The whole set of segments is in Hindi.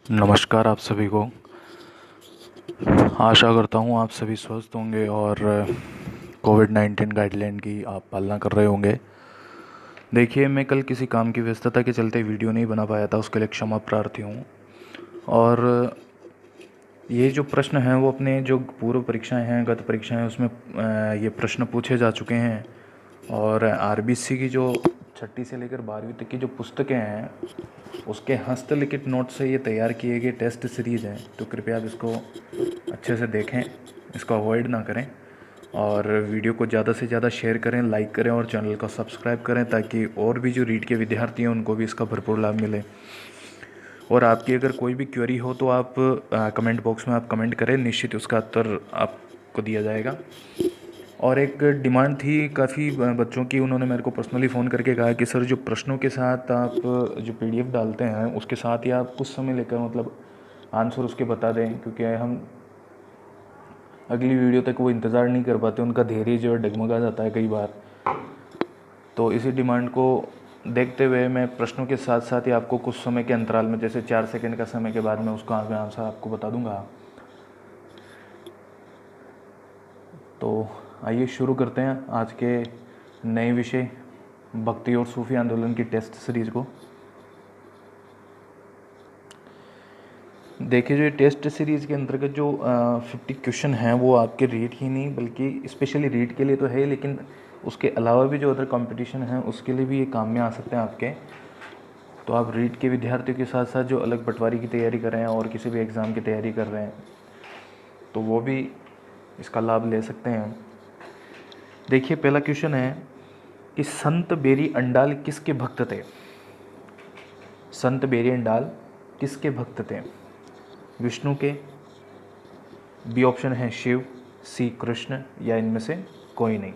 नमस्कार आप सभी को। आशा करता हूँ आप सभी स्वस्थ होंगे और कोविड-19 गाइडलाइन की आप पालना कर रहे होंगे। देखिए, मैं कल किसी काम की व्यस्तता के चलते वीडियो नहीं बना पाया था, उसके लिए क्षमा प्रार्थी हूँ। और ये जो प्रश्न हैं वो अपने जो पूर्व परीक्षाएं हैं, गत परीक्षाएं, उसमें ये प्रश्न पूछे जा चुके हैं। और आरबीसी की जो 6ठी से लेकर 12वीं तक की जो पुस्तकें हैं, उसके हस्तलिखित नोट से ये तैयार किए गए टेस्ट सीरीज़ हैं। तो कृपया आप इसको अच्छे से देखें, इसको अवॉइड ना करें और वीडियो को ज़्यादा से ज़्यादा शेयर करें, लाइक करें और चैनल को सब्सक्राइब करें, ताकि और भी जो रीट के विद्यार्थी हैं उनको भी इसका भरपूर लाभ मिले। और आपकी अगर कोई भी क्वेरी हो तो आप कमेंट बॉक्स में आप कमेंट करें, निश्चित उसका उत्तर आपको दिया जाएगा। और एक डिमांड थी काफ़ी बच्चों की, उन्होंने मेरे को पर्सनली फ़ोन करके कहा कि सर जो प्रश्नों के साथ आप जो पीडीएफ डालते हैं उसके साथ ही आप कुछ समय लेकर मतलब आंसर उसके बता दें, क्योंकि हम अगली वीडियो तक वो इंतज़ार नहीं कर पाते, उनका धैर्य जो है डगमगा जाता है कई बार। तो इसी डिमांड को देखते हुए मैं प्रश्नों के साथ साथ ही आपको कुछ समय के अंतराल में, जैसे 4 सेकंड का समय के बाद मैं उसका आंसर आपको बता दूंगा। तो आइए शुरू करते हैं आज के नए विषय भक्ति और सूफी आंदोलन की टेस्ट सीरीज़ को। देखिए, जो ये टेस्ट सीरीज़ के अंतर्गत जो 50 क्वेश्चन हैं वो आपके रीड ही नहीं बल्कि स्पेशली रीड के लिए तो है, लेकिन उसके अलावा भी जो अदर कंपटीशन हैं उसके लिए भी ये काम में आ सकते हैं आपके। तो आप रीड के विद्यार्थियों के साथ साथ जो अलग पटवारी की तैयारी कर रहे हैं और किसी भी एग्ज़ाम की तैयारी कर रहे हैं तो वो भी इसका लाभ ले सकते हैं। देखिए, पहला क्वेश्चन है कि संत बेरी अंडाल किसके भक्त थे? संत बेरी अंडाल किसके भक्त थे? विष्णु के, बी ऑप्शन है शिव, सी कृष्ण, या इनमें से कोई नहीं।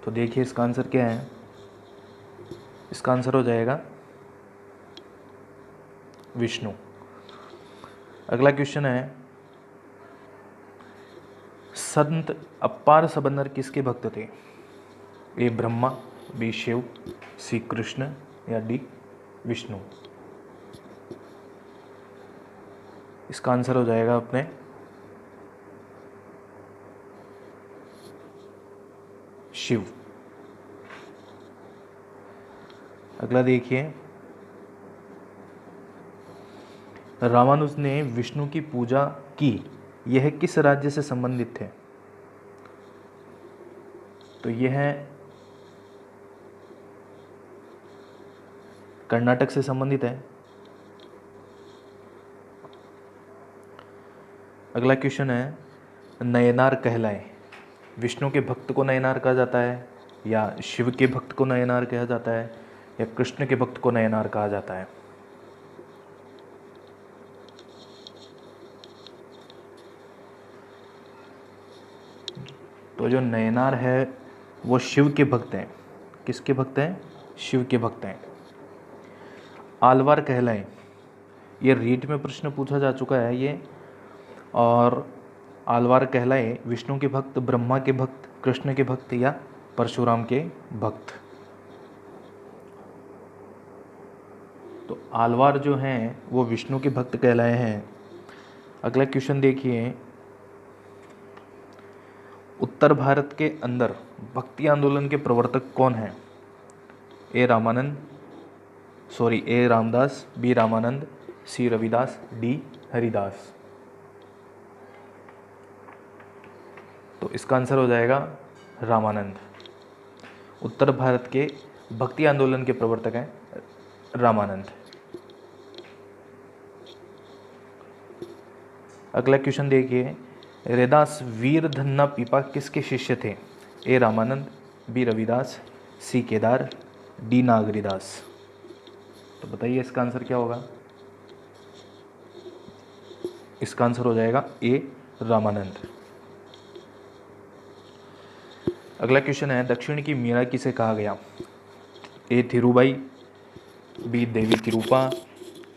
तो देखिए इसका आंसर क्या है। इसका आंसर हो जाएगा विष्णु। अगला क्वेश्चन है संत अपार सबंदर किसके भक्त थे? ए ब्रह्मा, बी शिव, सी कृष्ण, या डी विष्णु। इसका आंसर हो जाएगा अपने शिव। अगला देखिए, रामानुज ने विष्णु की पूजा की, यह किस राज्य से संबंधित थे? तो यह कर्नाटक से संबंधित है। अगला क्वेश्चन है नयनार कहलाए, विष्णु के भक्त को नयनार कहा जाता है, या शिव के भक्त को नयनार कहा जाता है, या कृष्ण के भक्त को नयनार कहा जाता है? तो जो नयनार है वो शिव के भक्त हैं। किसके भक्त हैं? शिव के भक्त हैं। आलवार कहलाए, ये रीट में प्रश्न पूछा जा चुका है ये। और आलवार कहलाए विष्णु के भक्त, ब्रह्मा के भक्त, कृष्ण के भक्त, या परशुराम के भक्त? तो आलवार जो हैं वो विष्णु के भक्त कहलाए हैं। अगला क्वेश्चन देखिए, उत्तर भारत के अंदर भक्ति आंदोलन के प्रवर्तक कौन हैं? ए रामदास, बी रामानंद, सी रविदास, डी हरिदास। तो इसका आंसर हो जाएगा रामानंद। उत्तर भारत के भक्ति आंदोलन के प्रवर्तक हैं रामानंद। अगला क्वेश्चन देखिए, रैदास वीर धन्ना पीपा किसके शिष्य थे? ए रामानंद, बी रविदास, सी केदार, डी नागरीदास। तो बताइए इसका आंसर क्या होगा। इसका आंसर हो जाएगा ए रामानंद। अगला क्वेश्चन है दक्षिण की मीरा किसे कहा गया? ए थिरुबाई, बी देवी तिरुपा,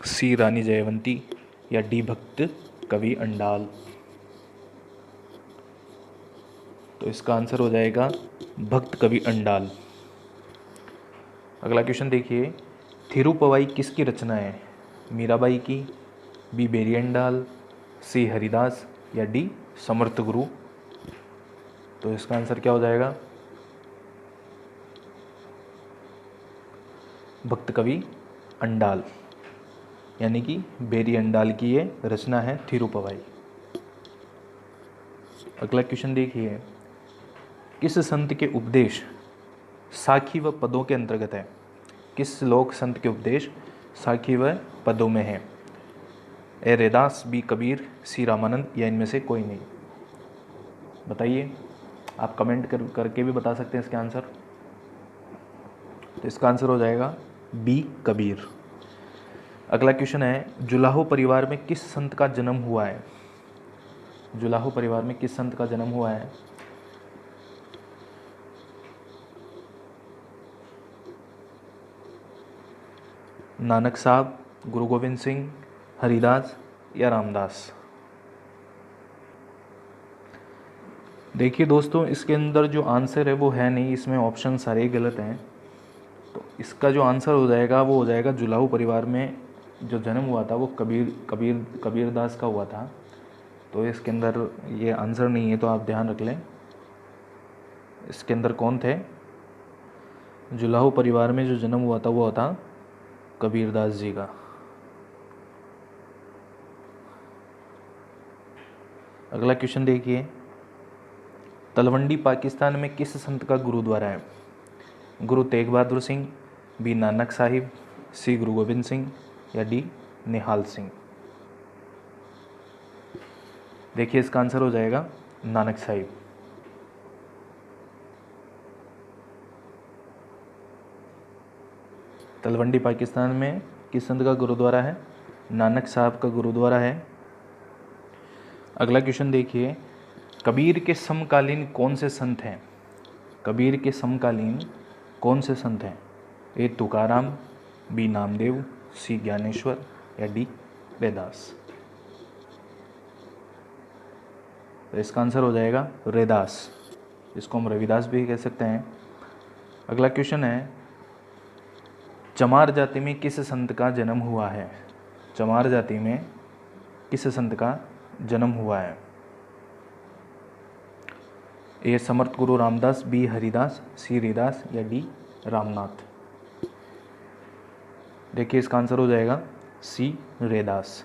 सी रानी जयवंती, या डी भक्त कवि अंडाल। तो इसका आंसर हो जाएगा भक्त कवि अंडाल। अगला क्वेश्चन देखिए, थिरुपवाई किसकी रचना है? मीराबाई की, बी बेरियंडाल, सी हरिदास या डी समर्थ गुरु। तो इसका आंसर क्या हो जाएगा? भक्त कवि अंडाल, यानी कि बेरी अंडाल की ये रचना है थिरुपवाई। अगला क्वेश्चन देखिए, किस संत के उपदेश साखी व पदों के अंतर्गत है? किस लोक संत के उपदेश साखी व पदों में है? ए रैदास, बी कबीर, सी रामानंद या इनमें से कोई नहीं? बताइए, आप कमेंट करके भी बता सकते हैं इसका आंसर। तो इसका आंसर हो जाएगा बी कबीर। अगला क्वेश्चन है, जुलाहो परिवार में किस संत का जन्म हुआ है? जुलाहो परिवार में किस संत का जन्म हुआ है? नानक साहब, गुरु गोविंद सिंह, हरिदास या रामदास? देखिए दोस्तों, इसके अंदर जो आंसर है वो है नहीं, इसमें ऑप्शन सारे ही गलत हैं। तो इसका जो आंसर हो जाएगा वो हो जाएगा जुलाहो परिवार में जो जन्म हुआ था वो कबीरदास का हुआ था। तो इसके अंदर ये आंसर नहीं है, तो आप ध्यान रख लें। इसके अंदर कौन थे? जुलाहो परिवार में जो जन्म हुआ था वो था कबीरदास जी का। अगला क्वेश्चन देखिए, तलवंडी पाकिस्तान में किस संत का गुरुद्वारा है? गुरु तेग बहादुर सिंह, बी नानक साहिब, सी गुरु गोविंद सिंह या डी निहाल सिंह? देखिए, इसका आंसर हो जाएगा नानक साहिब। तलवंडी पाकिस्तान में किस संत का गुरुद्वारा है? नानक साहब का गुरुद्वारा है। अगला क्वेश्चन देखिए, कबीर के समकालीन कौन से संत हैं? कबीर के समकालीन कौन से संत हैं? ए तुकाराम, बी नामदेव, सी ज्ञानेश्वर या डी रैदास? तो इसका आंसर हो जाएगा रैदास, इसको हम रविदास भी कह सकते हैं। अगला क्वेश्चन है, चमार जाति में किस संत का जन्म हुआ है? चमार जाति में किस संत का जन्म हुआ है? ए समर्थ गुरु रामदास, बी हरिदास, सी रैदास या डी रामनाथ? देखिए, इसका आंसर हो जाएगा सी रैदास।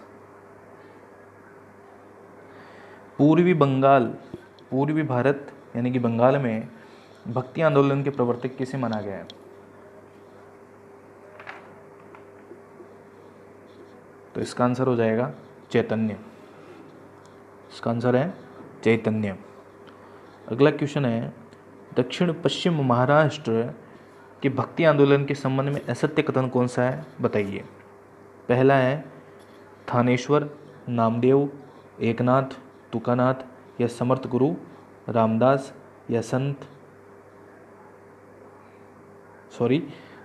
पूर्वी भारत यानी कि बंगाल में भक्ति आंदोलन के प्रवर्तक किसे माना गया है? तो इसका आंसर हो जाएगा चैतन्य। इसका आंसर है चैतन्य। अगला क्वेश्चन है, दक्षिण पश्चिम महाराष्ट्र के भक्ति आंदोलन के संबंध में असत्य कथन कौन सा है? बताइए। पहला है थानेश्वर, नामदेव, एकनाथ, तुकानाथ या समर्थ गुरु रामदास या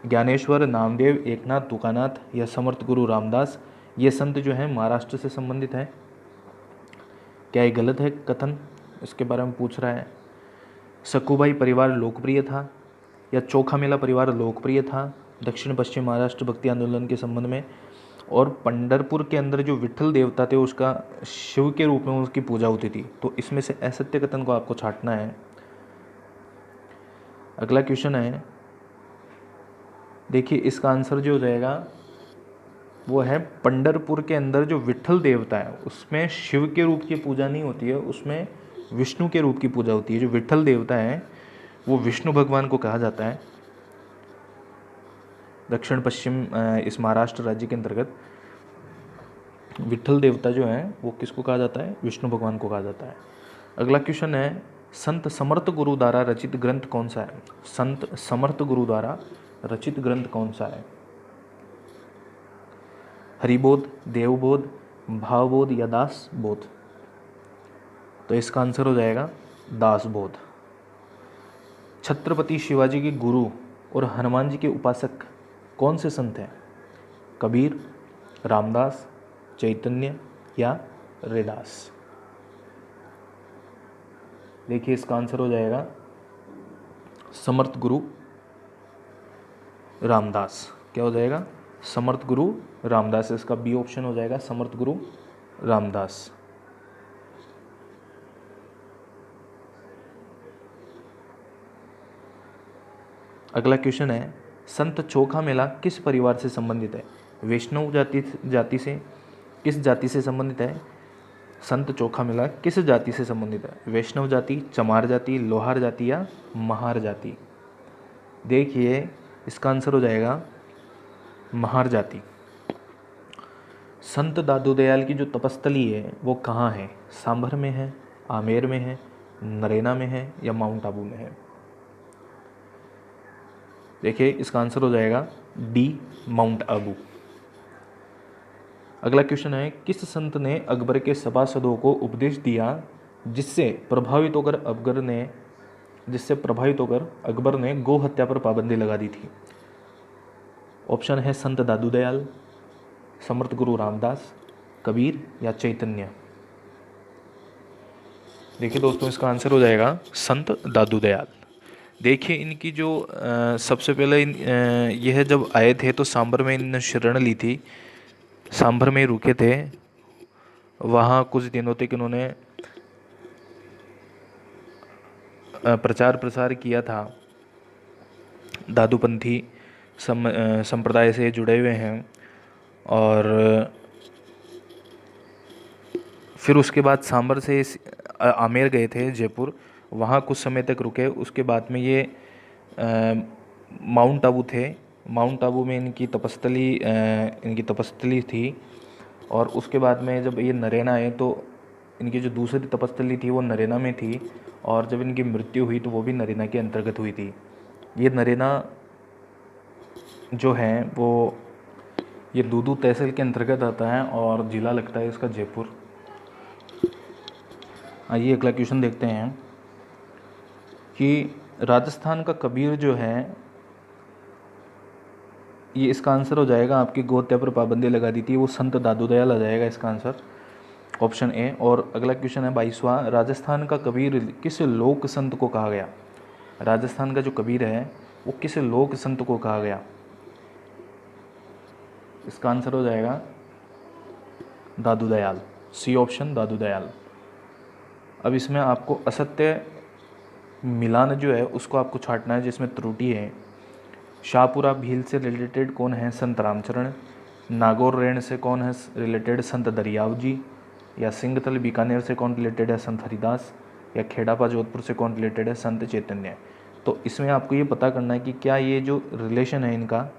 ज्ञानेश्वर, नामदेव, एकनाथ, तुकानाथ या समर्थ गुरु रामदास, ये संत जो हैं महाराष्ट्र से संबंधित हैं। क्या ये गलत है कथन? इसके बारे में पूछ रहा है। सकुबाई परिवार लोकप्रिय था या चोखा मेला परिवार लोकप्रिय था दक्षिण पश्चिम महाराष्ट्र भक्ति आंदोलन के संबंध में? और पंढरपुर के अंदर जो विठल देवता थे उसका शिव के रूप में उसकी पूजा होती थी। तो इसमें से असत्य कथन को आपको छांटना है। अगला क्वेश्चन है, देखिए इसका आंसर जो हो जाएगा वो है पंढरपुर के अंदर जो विठल देवता है उसमें शिव के रूप की पूजा नहीं होती है, उसमें विष्णु के रूप की पूजा होती है। जो विठल देवता है वो विष्णु भगवान को कहा जाता है। दक्षिण पश्चिम इस महाराष्ट्र राज्य के अंतर्गत विठल देवता जो है वो किसको कहा जाता है? विष्णु भगवान को कहा जाता है। अगला क्वेश्चन है, संत समर्थ गुरु द्वारा रचित ग्रंथ कौन सा है? संत समर्थ गुरु द्वारा रचित ग्रंथ कौन सा है? हरिबोध, देवबोध, भावबोध या दास बोध? तो इसका आंसर हो जाएगा दास बोध। छत्रपति शिवाजी के गुरु और हनुमान जी के उपासक कौन से संत हैं? कबीर, रामदास, चैतन्य या रैदास? देखिए, इसका आंसर हो जाएगा समर्थ गुरु रामदास। क्या हो जाएगा? समर्थ गुरु रामदास, इसका बी ऑप्शन हो जाएगा, समर्थ गुरु रामदास। अगला क्वेश्चन है, संत चोखा मेला किस परिवार से संबंधित है? वैष्णव जाति से किस जाति से संबंधित है? संत चोखा मेला किस जाति से संबंधित है? वैष्णव जाति, चमार जाति, लोहार जाति या महार जाति? देखिए इसका आंसर हो जाएगा महार जाति। संत दादू दयाल की जो तपस्थली है वो कहाँ है? सांभर में है, आमेर में है, नरेना में है या माउंट आबू में है? देखिए इसका आंसर हो जाएगा डी, माउंट आबू। अगला क्वेश्चन है, किस संत ने अकबर के सभासदों को उपदेश दिया जिससे प्रभावित होकर अकबर ने गौ हत्या पर पाबंदी लगा दी थी? ऑप्शन है संत दादू दयाल, समर्थ गुरु रामदास, कबीर या चैतन्य? देखिए दोस्तों इसका आंसर हो जाएगा संत दादू दयाल। देखिए इनकी जो सबसे पहले यह जब आए थे तो सांभर में इन्होंने शरण ली थी, सांभर में रुके थे, वहाँ कुछ दिनों तक इन्होंने प्रचार प्रसार किया था, दादूपंथी संप्रदाय से जुड़े हुए हैं। और फिर उसके बाद सांभर से आमेर गए थे, जयपुर, वहाँ कुछ समय तक रुके। उसके बाद में ये माउंट आबू थे, माउंट आबू में इनकी तपस्थली थी। और उसके बाद में जब ये नरेना आए तो इनकी जो दूसरी तपस्थली थी वो नरेना में थी, और जब इनकी मृत्यु हुई तो वो भी नरेना के अंतर्गत हुई थी। ये नरेना जो है वो ये दूदू तहसील के अंतर्गत आता है और ज़िला लगता है इसका जयपुर। आइए अगला क्वेश्चन देखते हैं कि राजस्थान का कबीर जो है, ये इसका आंसर हो जाएगा, आपकी गौ हत्या पर पाबंदी लगा दी थी वो संत दादू दयाल आ जाएगा इसका आंसर, ऑप्शन ए। और अगला क्वेश्चन है 22वां, राजस्थान का कबीर किस लोक संत को कहा गया? राजस्थान का जो कबीर है वो किस लोक संत को कहा गया? इसका आंसर हो जाएगा दादू दयाल, सी ऑप्शन, दादू दयाल। अब इसमें आपको असत्य मिलान जो है उसको आपको छांटना है जिसमें त्रुटि है। शाहपुरा भील से रिलेटेड कौन है? संत रामचरण। नागौर रेण से कौन है रिलेटेड? संत दरियाव जी। या सिंगतल बीकानेर से कौन रिलेटेड है? संत हरिदास। या खेड़ापा जोधपुर से कौन रिलेटेड है? संत चैतन्य। तो इसमें आपको ये पता करना है कि क्या ये जो रिलेशन है इनका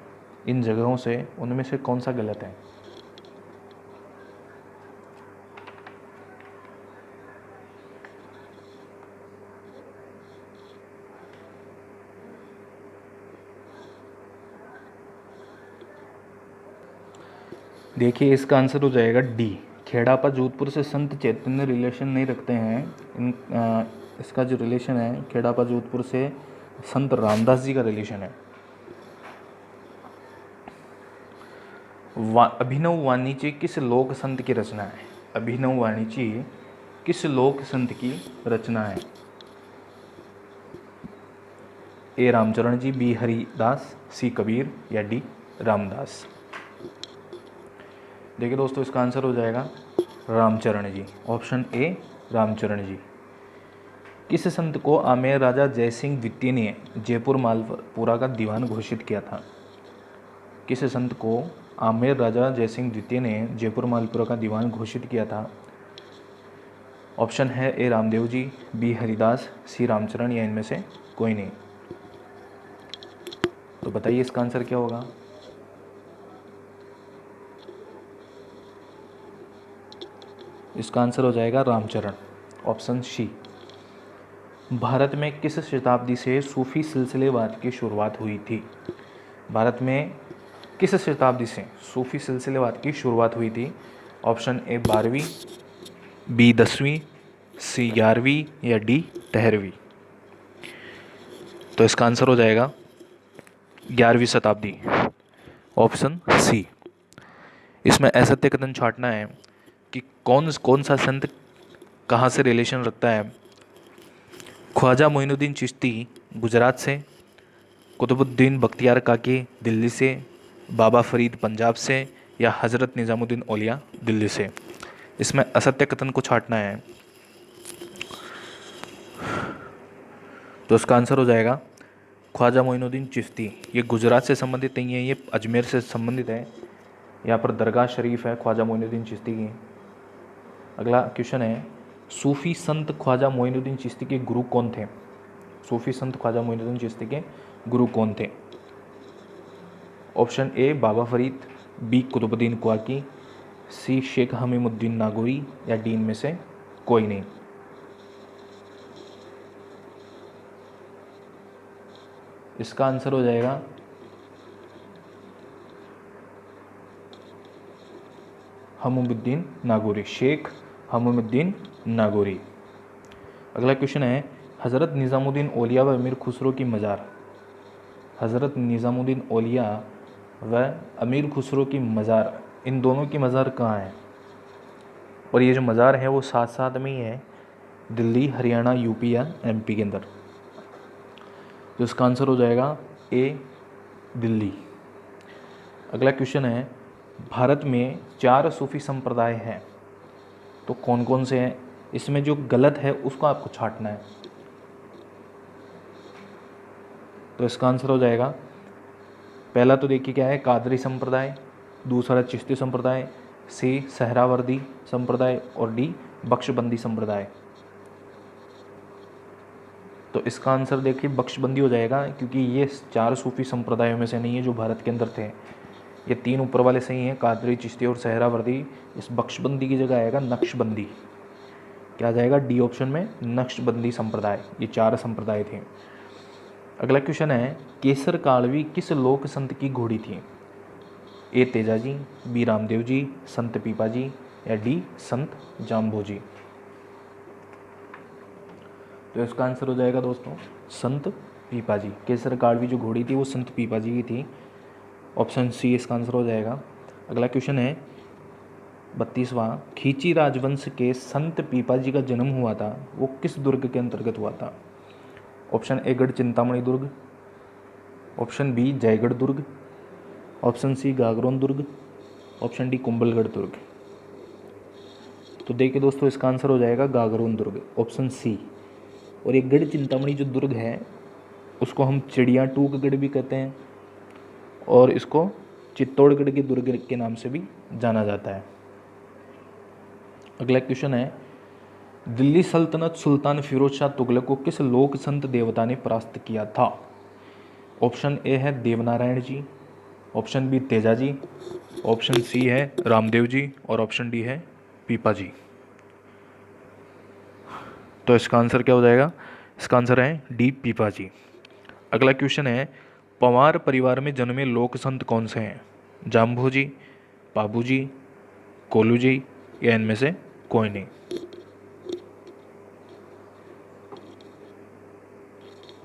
इन जगहों से, उनमें से कौन सा गलत है। देखिए इसका आंसर हो जाएगा डी, खेड़ापा जोधपुर से संत चैतन्य रिलेशन नहीं रखते हैं। इसका जो रिलेशन है खेड़ापा जोधपुर से संत रामदास जी का रिलेशन है। अभिनव वाणिज्य किस लोक संत की रचना है? अभिनव वाणिज्य किस लोक संत की रचना है? ए रामचरण जी, बी हरिदास, सी कबीर या डी रामदास? देखिए दोस्तों इसका आंसर हो जाएगा रामचरण जी, ऑप्शन ए रामचरण जी। किस संत को आमेर राजा जयसिंह द्वितीय ने जयपुर मालपुरा का दीवान घोषित किया था? किस संत को आमेर राजा जयसिंह द्वितीय ने जयपुर मालपुरा का दीवान घोषित किया था? ऑप्शन है ए रामदेव जी, बी हरिदास, सी रामचरण या इनमें से कोई नहीं। तो बताइए इसका आंसर क्या होगा? इसका आंसर हो जाएगा रामचरण, ऑप्शन सी। भारत में किस शताब्दी से सूफी सिलसिलेवाद की शुरुआत हुई थी? भारत में किस शताब्दी से सूफी सिलसिलेवाद की शुरुआत हुई थी? ऑप्शन ए 12वीं, बी 10वीं, सी 11वीं या डी 13वीं? तो इसका आंसर हो जाएगा 11वीं शताब्दी, ऑप्शन सी। इसमें असत्य कथन छांटना है कि कौन सा संत कहाँ से रिलेशन रखता है। ख्वाजा मोइनुद्दीन चिश्ती गुजरात से, कुतुबुद्दीन बख्तियार काकी दिल्ली से, बाबा फरीद पंजाब से या हज़रत निज़ामुद्दीन औलिया दिल्ली से। इसमें असत्य कथन को छांटना है, तो इसका आंसर हो जाएगा ख्वाजा मोइनुद्दीन चिश्ती। ये गुजरात से संबंधित नहीं है, ये अजमेर से संबंधित है। यहाँ पर दरगाह शरीफ है ख्वाजा मोइनुद्दीन चिश्ती की। अगला क्वेश्चन है, सूफी संत ख्वाजा मोइनुद्दीन चिश्ती के गुरु कौन थे? सूफी संत ख्वाजा मोइनुद्दीन चिश्ती के गुरु कौन थे? Option A Baba Farid, B Qutubuddin Kaki, C Sheikh Hamiduddin Nagauri, या डी इनमें से कोई नहीं। इसका आंसर हो जाएगा हमीमुद्दीन नागौरी, शेख हमीमुद्दीन नागौरी। अगला क्वेश्चन है, हज़रत निज़ामुद्दीन औलिया व अमीर खुसरो की मज़ार, हज़रत निज़ामुद्दीन औलिया व अमीर खुसरो की मज़ार, इन दोनों की मज़ार कहाँ है? और ये जो मज़ार है वो साथ साथ में ही है, दिल्ली, हरियाणा, यूपी या एमपी के अंदर। तो इसका आंसर हो जाएगा ए दिल्ली। अगला क्वेश्चन है, भारत में 4 सूफी संप्रदाय हैं, तो कौन कौन से हैं? इसमें जो गलत है उसको आपको छांटना है। तो इसका आंसर हो जाएगा, पहला तो देखिए क्या है, कादरी संप्रदाय, दूसरा चिश्ती संप्रदाय, सी सहरावर्दी संप्रदाय, और डी बख्शबंदी संप्रदाय। तो इसका आंसर देखिए बख्शबंदी हो जाएगा, क्योंकि ये 4 सूफी संप्रदायों में से नहीं है जो भारत के अंदर थे। ये 3 ऊपर वाले सही हैं, कादरी, चिश्ती और सहरावर्दी। इस बख्शबंदी की जगह आएगा नक्शबंदी। क्या आ जाएगा? डी ऑप्शन में नक्शबंदी संप्रदाय। ये 4 संप्रदाय थे। अगला क्वेश्चन है, केसर कालवी किस लोक संत की घोड़ी थी? ए तेजाजी, बी रामदेव जी, संत पीपाजी, या डी संत जाम्भोजी। तो इसका आंसर हो जाएगा दोस्तों संत पीपाजी। केसर कालवी जो घोड़ी थी वो संत पीपाजी की थी। ऑप्शन सी इसका आंसर हो जाएगा। अगला क्वेश्चन है 32वां, खींची राजवंश के संत पीपाजी का जन्म हुआ था वो किस दुर्ग के अंतर्गत हुआ था? ऑप्शन ए गढ़ चिंतामणि दुर्ग, ऑप्शन बी जयगढ़ दुर्ग, ऑप्शन सी गागरोन दुर्ग, ऑप्शन डी कुंभलगढ़ दुर्ग। तो देखिए दोस्तों इसका आंसर हो जाएगा गागरोन दुर्ग, ऑप्शन सी। और ये गढ़ चिंतामणि जो दुर्ग है उसको हम चिड़िया टूकगढ़ भी कहते हैं, और इसको चित्तौड़गढ़ के दुर्ग के नाम से भी जाना जाता है। अगला क्वेश्चन है, दिल्ली सल्तनत सुल्तान फिरोज शाह तुगलक को किस लोक संत देवता ने परास्त किया था? ऑप्शन ए है देवनारायण जी, option B Teja ji, option C है रामदेव जी, और ऑप्शन डी है पीपा जी। तो इसका आंसर क्या हो जाएगा? इसका आंसर है डी पीपा जी। अगला क्वेश्चन है, पंवार परिवार में जन्मे लोक संत कौन से हैं? जाम्भो जी, पाबू जी, कोलू जी, या इनमें से कोई नहीं।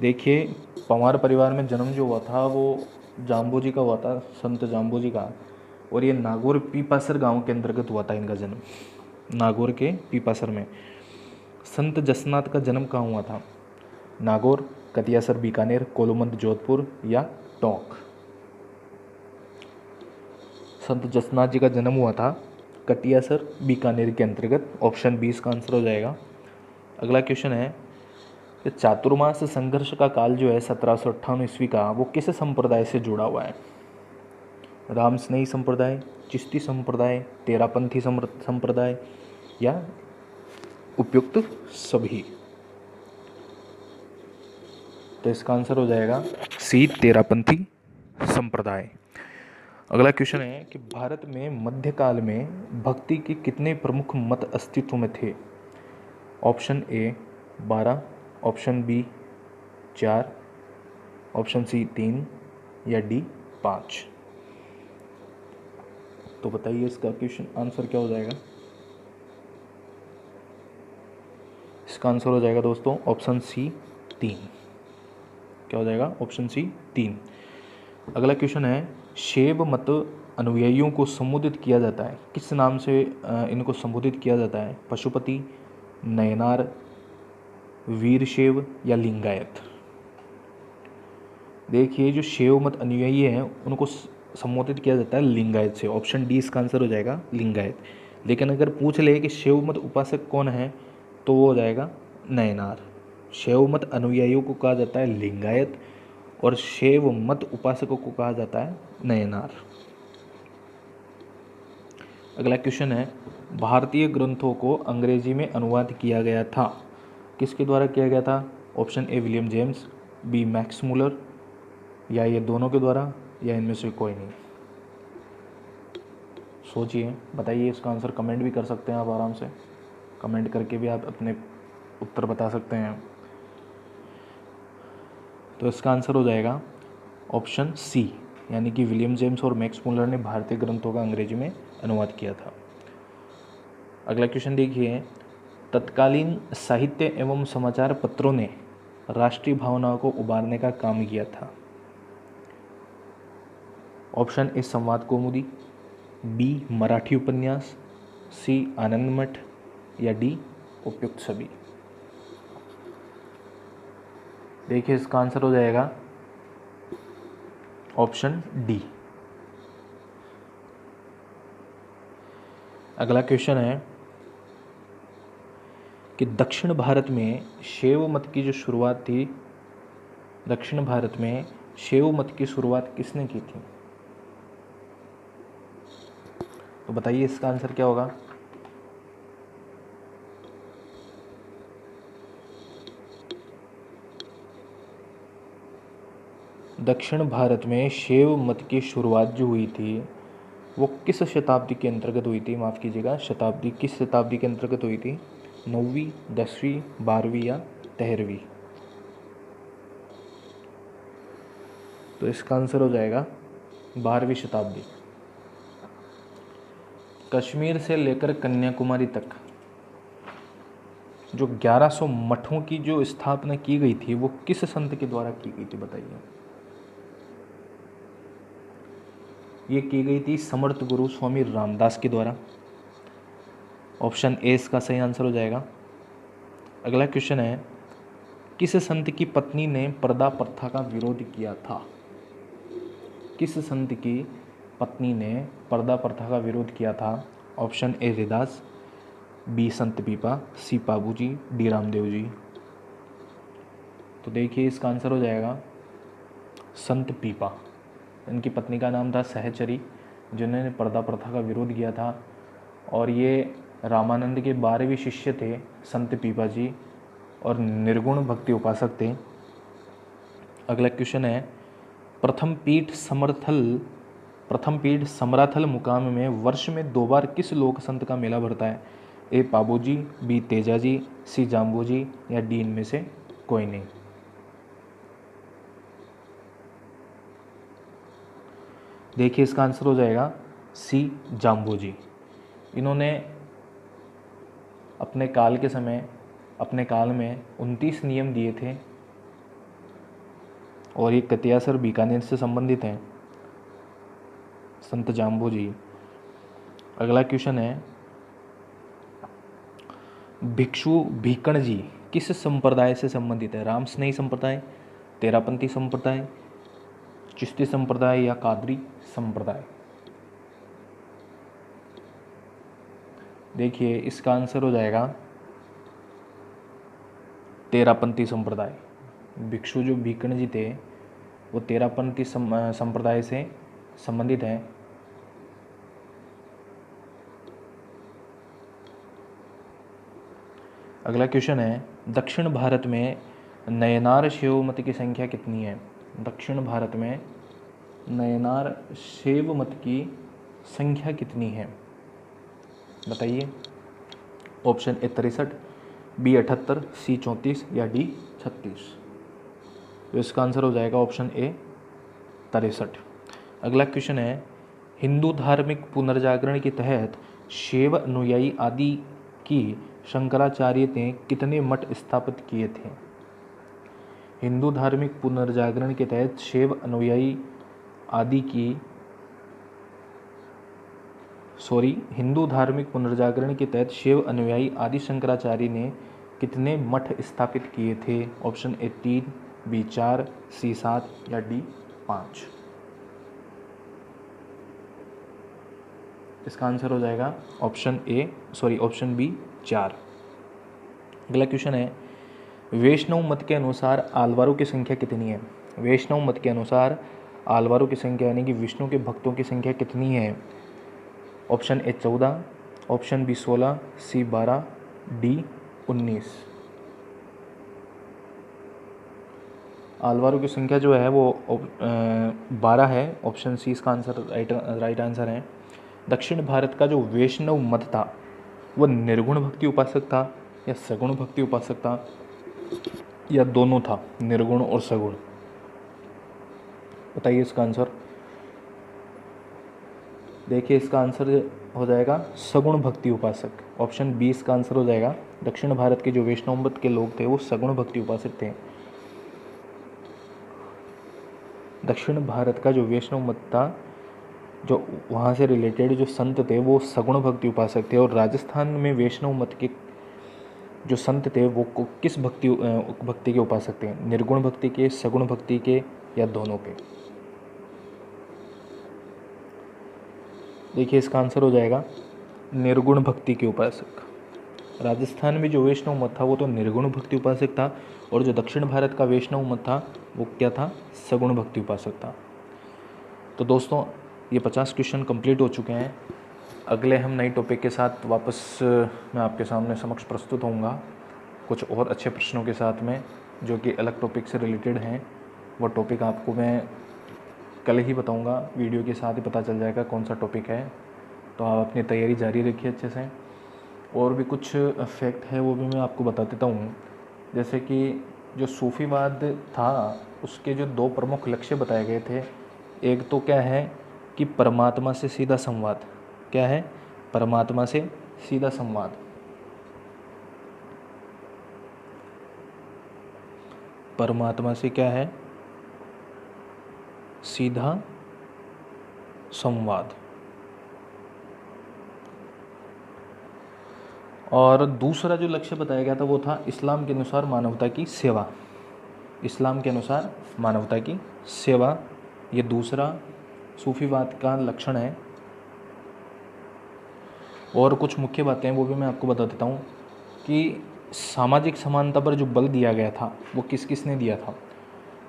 देखिए पंवार परिवार में जन्म जो हुआ था वो जाम्बो जी का हुआ था, संत जाम्बो जी का। और ये नागौर पीपासर गांव के अंतर्गत हुआ था इनका जन्म, नागौर के पीपासर में। संत जसनाथ का जन्म कहाँ हुआ था? नागौर, कतियासर बीकानेर, कोलूमंद जोधपुर, या टोंक। संत जसनाथ जी का जन्म हुआ था कटियासर बीकानेर के अंतर्गत, ऑप्शन बी इसका आंसर हो जाएगा। अगला क्वेश्चन है, चातुर्मास संघर्ष का काल जो है 1758 ईस्वी का, वो किस संप्रदाय से जुड़ा हुआ है? राम स्नेही संप्रदाय, चिश्ती संप्रदाय, तेरापंथी संप्रदाय, या उपयुक्त सभी। तो इसका आंसर हो जाएगा सी तेरापंथी संप्रदाय। अगला क्वेश्चन है कि भारत में मध्यकाल में भक्ति के कितने प्रमुख मत अस्तित्व में थे? Option A 12, option B 4, option C 3, या डी 5। तो बताइए इसका क्वेश्चन आंसर क्या हो जाएगा? इसका आंसर हो जाएगा दोस्तों ऑप्शन सी 3। क्या हो जाएगा? Option C 3। अगला क्वेश्चन है, शैव मत अनुयायियों को संबोधित किया जाता है किस नाम से? इनको संबोधित किया जाता है पशुपति, नयनार, वीरशैव, या लिंगायत। देखिए जो शैव मत अनुयायी हैं उनको संबोधित किया जाता है लिंगायत से। ऑप्शन डी इसका आंसर हो जाएगा लिंगायत। लेकिन अगर पूछ ले कि शैव मत उपासक कौन है तो वो हो जाएगा नयनार। शैव मत अनुयायियों को कहा जाता है लिंगायत और शैव मत उपासकों को कहा जाता है नयनार। अगला क्वेश्चन है, भारतीय ग्रंथों को अंग्रेजी में अनुवाद किया गया था, किसके द्वारा किया गया था? Option A William James, B Max Muller, या ये दोनों के द्वारा, या इनमें से कोई नहीं। सोचिए, बताइए इसका आंसर। कमेंट भी कर सकते हैं आप आराम से, कमेंट करके भी आप अपने उत्तर बता सकते हैं। तो इसका आंसर हो जाएगा ऑप्शन सी, यानी कि विलियम जेम्स और मैक्स मूलर ने भारतीय ग्रंथों का अंग्रेजी में अनुवाद किया था। अगला क्वेश्चन देखिए, तत्कालीन साहित्य एवं समाचार पत्रों ने राष्ट्रीय भावनाओं को उभारने का काम किया था। ऑप्शन ए संवाद कौमुदी, बी मराठी उपन्यास, सी आनंद मठ, या डी उपयुक्त सभी। देखिए इसका आंसर हो जाएगा ऑप्शन डी। अगला क्वेश्चन है कि दक्षिण भारत में शैव मत की जो शुरुआत थी, दक्षिण भारत में शैव मत की शुरुआत किसने की थी? तो बताइए इसका आंसर क्या होगा? दक्षिण भारत में शैव मत की शुरुआत जो हुई थी वो किस शताब्दी के अंतर्गत हुई थी? माफ़ कीजिएगा, शताब्दी किस शताब्दी के अंतर्गत हुई थी? 9वीं, 10वीं, 12वीं या 13वीं? तो इसका आंसर हो जाएगा 12वीं शताब्दी। कश्मीर से लेकर कन्याकुमारी तक जो 1100 मठों की जो स्थापना की गई थी वो किस संत के द्वारा की गई थी? बताइए। ये की गई थी समर्थ गुरु स्वामी रामदास के द्वारा। ऑप्शन ए इसका सही आंसर हो जाएगा। अगला क्वेश्चन है, किस संत की पत्नी ने पर्दा प्रथा का विरोध किया था? किस संत की पत्नी ने पर्दा प्रथा का विरोध किया था? ऑप्शन ए रविदास, बी संत पीपा, सी पाबू जी, डी रामदेव जी। तो देखिए इसका आंसर हो जाएगा संत पीपा। इनकी पत्नी का नाम था सहचरी, जिन्होंने पर्दा प्रथा का विरोध किया था, और ये रामानंद के 12वें शिष्य थे संत पीपा जी, और निर्गुण भक्ति उपासक थे। अगला क्वेश्चन है, प्रथम पीठ समराथल मुकाम में वर्ष में 2 बार किस लोक संत का मेला भरता है? ए पाबू जी, बी तेजा जी, सी जाम्बू जी, या डी इनमें से कोई नहीं। देखिए इसका आंसर हो जाएगा सी जाम्बू जी। इन्होंने अपने काल में 29 नियम दिए थे, और ये कतियासर बीकानेर से संबंधित हैं, संत जाम्बू जी। अगला क्वेश्चन है, भिक्षु भीकण जी किस संप्रदाय से संबंधित है? रामस्नेही संप्रदाय, तेरापंथी संप्रदाय, चिश्ती संप्रदाय, या कादरी संप्रदाय? देखिए इसका आंसर हो जाएगा तेरापंथी संप्रदाय। भिक्षु जो भीकण जी थे वो तेरापंथी संप्रदाय से संबंधित हैं। अगला क्वेश्चन है, दक्षिण भारत में नयनार शैव मत की संख्या कितनी है? दक्षिण भारत में नयनार शैव मत की संख्या कितनी है? बताइए। ऑप्शन ए 63, बी 78, सी 34, या डी 36? तो इसका आंसर हो जाएगा ऑप्शन ए 63। अगला क्वेश्चन है, हिंदू धार्मिक पुनर्जागरण के तहत शैव अनुयायी आदि की शंकराचार्य ने कितने मठ स्थापित किए थे? हिंदू धार्मिक पुनर्जागरण के तहत शैव अनुयायी आदि की हिंदू धार्मिक पुनर्जागरण के तहत शैव अनुयायी आदि शंकराचार्य ने कितने मठ स्थापित किए थे? ऑप्शन ए 3, बी 4, सी 7, या डी 5? इसका आंसर हो जाएगा ऑप्शन बी 4। अगला क्वेश्चन है, वैष्णव मत के अनुसार आलवारों की संख्या कितनी है? वैष्णव मत के अनुसार आलवारों की संख्या यानी कि विष्णु के भक्तों की संख्या कितनी है? Option A 14, option B 16, C 12, D 19। आलवारों की संख्या जो है वो 12 है। ऑप्शन सी इसका आंसर राइट आंसर है। दक्षिण भारत का जो वैष्णव मत था वो निर्गुण भक्ति उपासक था या सगुण भक्ति उपासक था या दोनों था, निर्गुण और सगुण? बताइए इसका आंसर। देखिए इसका आंसर हो जाएगा सगुण भक्ति उपासक। ऑप्शन बी इसका आंसर हो जाएगा। दक्षिण भारत के जो वैष्णव मत के लोग थे वो सगुण भक्ति उपासक थे। दक्षिण भारत का जो वैष्णव मत था, जो वहाँ से रिलेटेड जो संत थे वो सगुण भक्ति उपासक थे। और राजस्थान में वैष्णव मत के जो संत थे वो किस भक्ति के उपासक थे? निर्गुण भक्ति के, सगुण भक्ति के या दोनों के? देखिए इसका आंसर हो जाएगा निर्गुण भक्ति के उपासक। राजस्थान में जो वैष्णव मत था वो तो निर्गुण भक्ति उपासक था, और जो दक्षिण भारत का वैष्णव मत था वो क्या था? सगुण भक्ति उपासक था। तो दोस्तों ये 50 क्वेश्चन कंप्लीट हो चुके हैं। अगले हम नई टॉपिक के साथ वापस मैं आपके सामने समक्ष प्रस्तुत होऊंगा कुछ और अच्छे प्रश्नों के साथ में, जो कि अलग टॉपिक से रिलेटेड हैं। वो टॉपिक आपको मैं कल ही बताऊंगा, वीडियो के साथ ही पता चल जाएगा कौन सा टॉपिक है। तो आप अपनी तैयारी जारी रखिए अच्छे से। और भी कुछ फैक्ट है वो भी मैं आपको बता देता हूँ। जैसे कि जो सूफीवाद था उसके जो 2 प्रमुख लक्ष्य बताए गए थे, एक तो क्या है कि परमात्मा से सीधा संवाद। क्या है? परमात्मा से सीधा संवाद। परमात्मा से क्या है? सीधा संवाद। और दूसरा जो लक्ष्य बताया गया था वो था इस्लाम के अनुसार मानवता की सेवा। इस्लाम के अनुसार मानवता की सेवा, ये दूसरा सूफीवाद का लक्षण है। और कुछ मुख्य बातें वो भी मैं आपको बता देता हूँ कि सामाजिक समानता पर जो बल दिया गया था वो किस किस ने दिया था।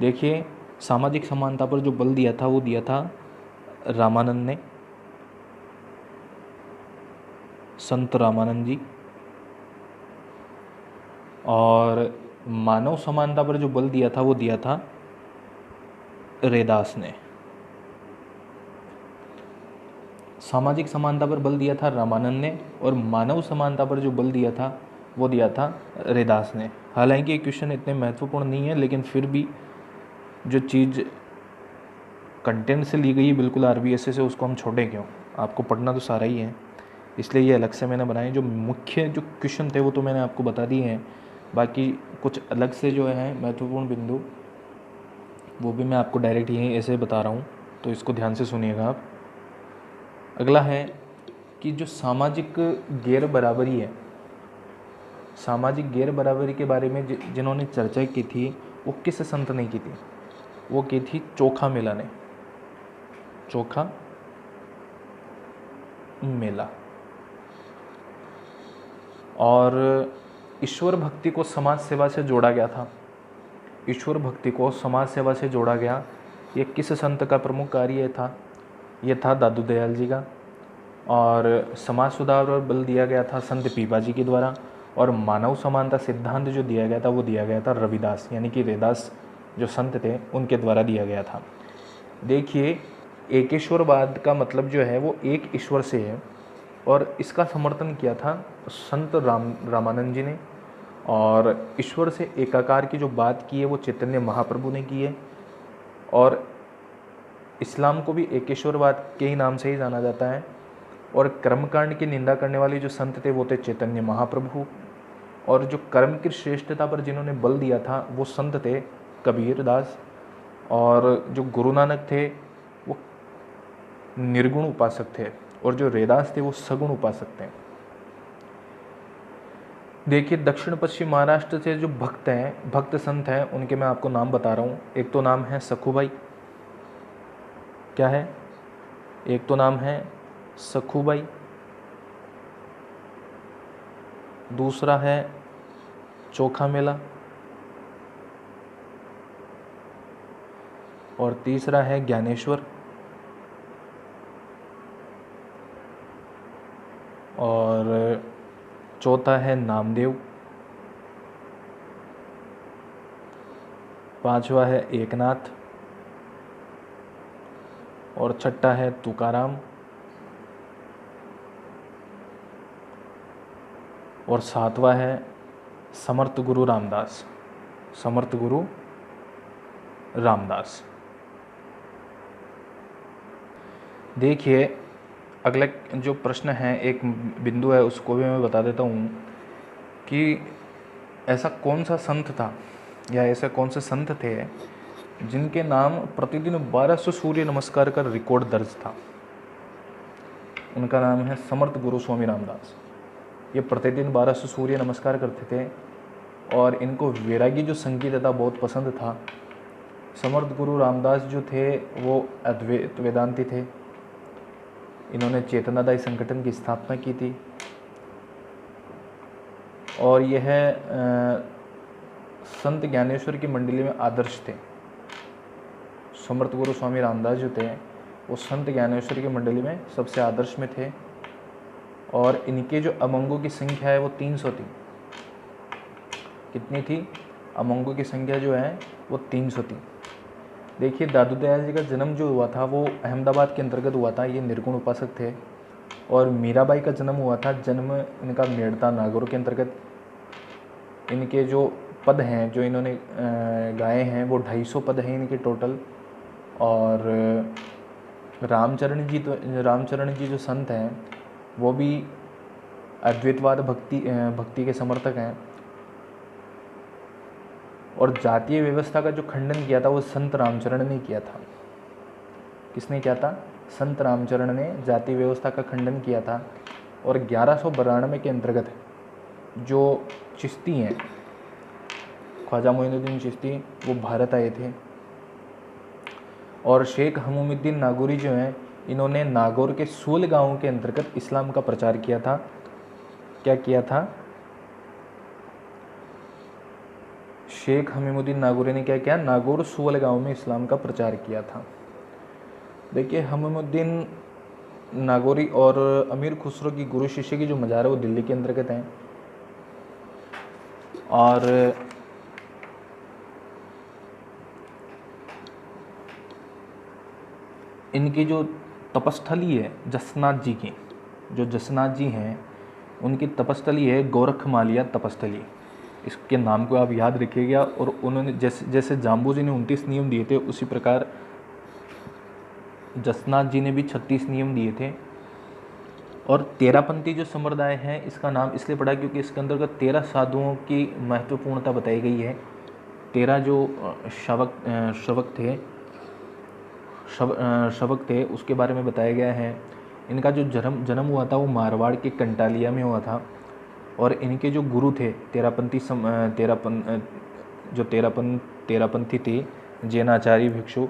देखिए सामाजिक समानता पर जो बल दिया था वो दिया था रामानंद ने, संत रामानंद जी। और मानव समानता पर जो बल दिया था वो दिया था रैदास ने। सामाजिक समानता पर बल दिया था रामानंद ने, और मानव समानता पर जो बल दिया था वो दिया था रैदास ने। हालांकि ये क्वेश्चन इतने महत्वपूर्ण नहीं है, लेकिन फिर भी जो चीज़ कंटेंट से ली गई है बिल्कुल RBSA से, उसको हम छोड़े क्यों? आपको पढ़ना तो सारा ही है, इसलिए ये अलग से मैंने बनाए। जो मुख्य जो क्वेश्चन थे वो तो मैंने आपको बता दिए हैं, बाकी कुछ अलग से जो है महत्वपूर्ण बिंदु वो भी मैं आपको डायरेक्ट यहीं ऐसे बता रहा हूँ, तो इसको ध्यान से सुनिएगा आप। अगला है कि जो सामाजिक गैर बराबरी है, सामाजिक गैर बराबरी के बारे में जिन्होंने चर्चा की थी वो किस संत ने की थी? वो की थी चोखा मेला ने। चोखा मेला। और ईश्वर भक्ति को समाज सेवा से जोड़ा गया था। ईश्वर भक्ति को समाज सेवा से जोड़ा गया, ये किस संत का प्रमुख कार्य था? ये था दादू दयाल जी का। और समाज सुधार पर बल दिया गया था संत पीपा जी के द्वारा। और मानव समानता सिद्धांत जो दिया गया था वो दिया गया था रविदास यानी कि रैदास जो संत थे उनके द्वारा दिया गया था। देखिए एकेश्वरवाद का मतलब जो है वो एक ईश्वर से है, और इसका समर्थन किया था संत रामानंद जी ने। और ईश्वर से एकाकार की जो बात की है वो चैतन्य महाप्रभु ने की है। और इस्लाम को भी एकेश्वरवाद के ही नाम से ही जाना जाता है। और कर्मकांड की निंदा करने वाले जो संत थे वो थे चैतन्य महाप्रभु। और जो कर्म की श्रेष्ठता पर जिन्होंने बल दिया था वो संत थे कबीर दास। और जो गुरु नानक थे वो निर्गुण उपासक थे, और जो रैदास थे वो सगुण उपासक थे। देखिए दक्षिण पश्चिम महाराष्ट्र से जो भक्त संत हैं उनके मैं आपको नाम बता रहा हूँ। एक तो नाम है सखूबाई, क्या है? एक तो नाम है सखूबाई, दूसरा है चोखा मेला, और तीसरा है ज्ञानेश्वर, और चौथा है नामदेव, पांचवा है एकनाथ, और छठा है तुकाराम, और सातवां है समर्थ गुरु रामदास। समर्थ गुरु रामदास। देखिए, अगला जो प्रश्न है, एक बिंदु है, उसको भी मैं बता देता हूँ कि ऐसा कौन सा संत था या ऐसे कौन से संत थे जिनके नाम प्रतिदिन 1200 सूर्य नमस्कार का रिकॉर्ड दर्ज था। उनका नाम है समर्थ गुरु स्वामी रामदास। ये प्रतिदिन 1200 सूर्य नमस्कार करते थे और इनको वैरागी जो संगीत था बहुत पसंद था। समर्थ गुरु रामदास जो थे वो अद्वैत वेदांती थे। इन्होंने चेतनादायी संगठन की स्थापना की थी और यह संत ज्ञानेश्वर की मंडली में आदर्श थे। समर्थ गुरु स्वामी रामदास जो थे वो संत ज्ञानेश्वर की मंडली में सबसे आदर्श में थे और इनके जो अमंगों की संख्या है वो 300 थी। कितनी थी? अमंगों की संख्या जो है वो 300 थी। देखिए, दादू दयाल जी का जन्म जो हुआ था वो अहमदाबाद के अंतर्गत हुआ था। ये निर्गुण उपासक थे। और मीराबाई का जन्म हुआ था, जन्म इनका मेड़ता नागौर के अंतर्गत। इनके जो पद हैं जो इन्होंने गाए हैं वो 250 पद हैं इनके टोटल। और रामचरण जी जो संत हैं वो भी अद्वैतवाद भक्ति के समर्थक हैं। और जातीय व्यवस्था का जो खंडन किया था वो संत रामचरण ने किया था। किसने किया था? संत रामचरण ने जातीय व्यवस्था का खंडन किया था। और 1192 के अंतर्गत जो चिश्ती हैं, ख्वाजा मोइनुद्दीन चिश्ती, वो भारत आए थे। और शेख हमूमुद्दीन नागौरी जो हैं, इन्होंने नागौर के सूल गांव के अंतर्गत इस्लाम का प्रचार किया था। क्या किया था? शेख हमूमुद्दीन नागौरी ने क्या किया? नागौर सूल गांव में इस्लाम का प्रचार किया था। देखिए, हमूमुद्दीन नागौरी और अमीर खुसरो की गुरु शिष्य की जो मज़ार है वो दिल्ली के अंतर्गत हैं। और इनकी जो तपस्थली है जसनाथ जी की, जो जसनाथ जी हैं उनकी तपस्थली है गोरखमालिया तपस्थली। इसके नाम को आप याद रखिएगा। और उन्होंने जैसे जाम्बू जी ने 29 नियम दिए थे, उसी प्रकार जसनाथ जी ने भी 36 नियम दिए थे। और तेरापंथी जो संप्रदाय है, इसका नाम इसलिए पड़ा क्योंकि इसके अंतर्गत 13 साधुओं की महत्वपूर्णता बताई गई है। 13 जो शवक थे उसके बारे में बताया गया है। इनका जो जन्म हुआ था वो मारवाड़ के कंटालिया में हुआ था। और इनके जो गुरु थे तेरापंथी थे जैनाचार्य भिक्षु,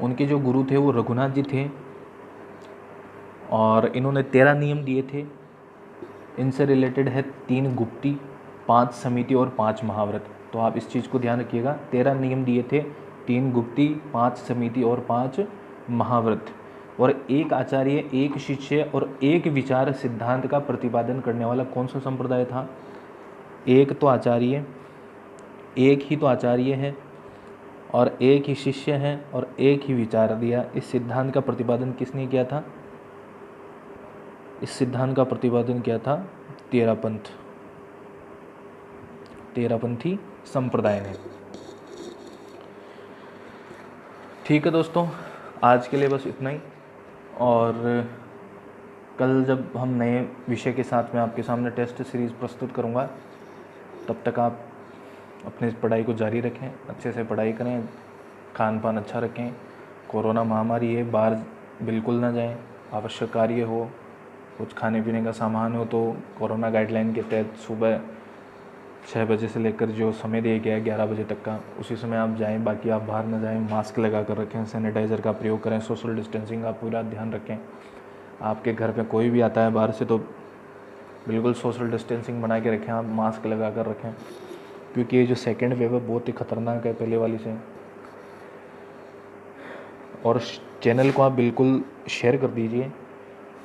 उनके जो गुरु थे वो रघुनाथ जी थे। और इन्होंने 13 नियम दिए थे। इनसे रिलेटेड है 3 गुप्ती, 5 समिति और 5 महाव्रत। तो आप इस चीज़ को ध्यान रखिएगा। 13 नियम दिए थे, 3 गुप्ती, 5 समिति और 5 महाव्रत। और एक आचार्य, एक शिष्य और एक विचार सिद्धांत का प्रतिपादन करने वाला कौन सा संप्रदाय था? एक ही तो आचार्य है और एक ही शिष्य है और एक ही विचार दिया। इस सिद्धांत का प्रतिपादन किसने किया था? इस सिद्धांत का प्रतिपादन किया था तेरापंथी संप्रदाय ने। ठीक है दोस्तों, आज के लिए बस इतना ही। और कल जब हम नए विषय के साथ में आपके सामने टेस्ट सीरीज़ प्रस्तुत करूंगा, तब तक आप अपनी पढ़ाई को जारी रखें, अच्छे से पढ़ाई करें, खान पान अच्छा रखें। कोरोना महामारी है, बाहर बिल्कुल ना जाएं। आवश्यक कार्य हो, कुछ खाने पीने का सामान हो तो कोरोना गाइडलाइन के तहत सुबह 6 बजे से लेकर जो समय दिया गया है 11 बजे तक का, उसी समय आप जाएं। बाकी आप बाहर ना जाएं, मास्क लगा कर रखें, सैनिटाइज़र का प्रयोग करें, सोशल डिस्टेंसिंग का पूरा ध्यान रखें। आपके घर पे कोई भी आता है बाहर से तो बिल्कुल सोशल डिस्टेंसिंग बना के रखें, आप मास्क लगा कर रखें, क्योंकि ये जो सेकेंड वेव है बहुत ही ख़तरनाक है पहले वाली से। और चैनल को आप बिल्कुल शेयर कर दीजिए,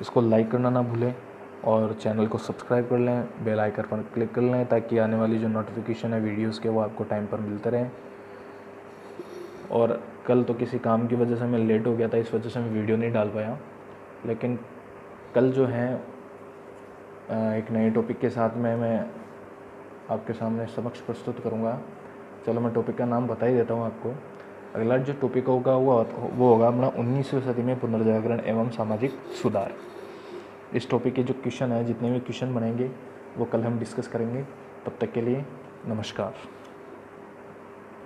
इसको लाइक करना ना भूलें और चैनल को सब्सक्राइब कर लें, बेल आइकन पर क्लिक कर लें ताकि आने वाली जो नोटिफिकेशन है वीडियोस के वो आपको टाइम पर मिलते रहें। और कल तो किसी काम की वजह से मैं लेट हो गया था, इस वजह से मैं वीडियो नहीं डाल पाया, लेकिन कल जो है एक नए टॉपिक के साथ मैं आपके सामने समक्ष प्रस्तुत करूँगा। चलो मैं टॉपिक का नाम बता ही देता हूँ आपको। अगला जो टॉपिक होगा वो होगा अपना 19वीं सदी में पुनर्जागरण एवं सामाजिक सुधार। इस टॉपिक के जो क्वेश्चन है, जितने भी क्वेश्चन बनेंगे वो कल हम डिस्कस करेंगे। तब तक के लिए नमस्कार।